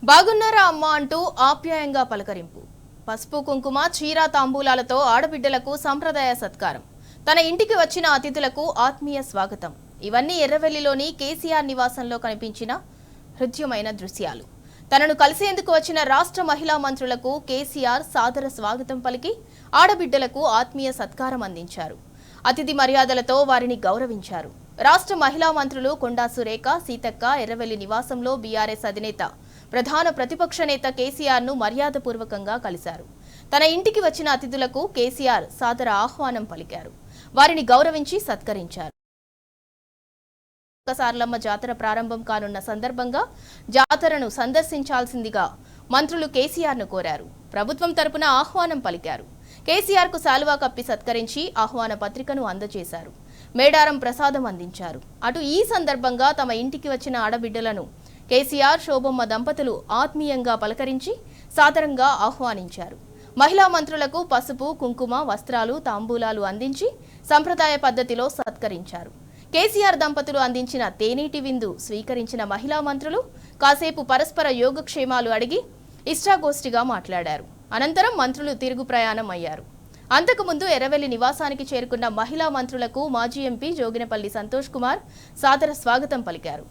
బాగున్నారా అమ్మ అంటూ ఆప్యాయంగా పలకరింపు. పసుపు కుంకుమ చీర తాంబూలాలతో ఆడబిడ్డలకు సంప్రదాయ సత్కారం. తన ఇంటికి వచ్చిన అతిథులకు ఆత్మీయ స్వాగతం. ఇవన్నీ ఎర్రవెల్లిలోని కేసీఆర్ నివాసంలో కనిపించిన హృద్యమైన దృశ్యాలు. తనను కలిసేందుకు వచ్చిన రాష్ట్ర మహిళా మంత్రులకు కేసీఆర్ సాదర స్వాగతం పలికి ఆడబిడ్డలకు ఆత్మీయ సత్కారం అందించారు. అతిథి మర్యాదలతో వారిని గౌరవించారు. రాష్ట్ర మహిళా మంత్రులు కొండా సురేఖ, సీతక్క ఎర్రవెల్లి నివాసంలో బీఆర్ఎస్ అధినేత ప్రధాన ప్రతిపక్ష నేత కేసీఆర్ ను మర్యాదపూర్వకంగా కలిశారు. తన ఇంటికి వచ్చిన అతిథులకు కేసీఆర్ సాదర ఆహ్వానం పలికారు. వారిని గౌరవించి సత్కరించారు. సార్లమ్మ జాతర ప్రారంభం కానున్న సందర్భంగా జాతరను సందర్శించాల్సిందిగా మంత్రులు కేసీఆర్ ను కోరారు. ప్రభుత్వం తరపున ఆహ్వానం పలికారు. కేసీఆర్ కు శాలువా కప్పి సత్కరించి ఆహ్వాన పత్రికను అందజేశారు. మేడారం ప్రసాదం అందించారు. అటు ఈ సందర్భంగా తమ ఇంటికి వచ్చిన ఆడబిడ్డలను కేసీఆర్, శోభమ్మ దంపతులు ఆత్మీయంగా పలకరించి సాదరంగా ఆహ్వానించారు. మహిళా మంత్రులకు పసుపు, కుంకుమ, వస్త్రాలు, తాంబూలాలు అందించి సంప్రదాయ పద్ధతిలో సత్కరించారు. కేసీఆర్ దంపతులు అందించిన తేనీటి విందు స్వీకరించిన మహిళా మంత్రులు కాసేపు పరస్పర యోగక్షేమాలు అడిగి ఇష్టాగోష్ఠిగా మాట్లాడారు. అనంతరం మంత్రులు తిరుగు ప్రయాణం అయ్యారు. అంతకుముందు ఎర్రవెల్లి నివాసానికి చేరుకున్న మహిళా మంత్రులకు మాజీ ఎంపీ జోగినపల్లి సంతోష్ కుమార్ సాదర స్వాగతం పలికారు.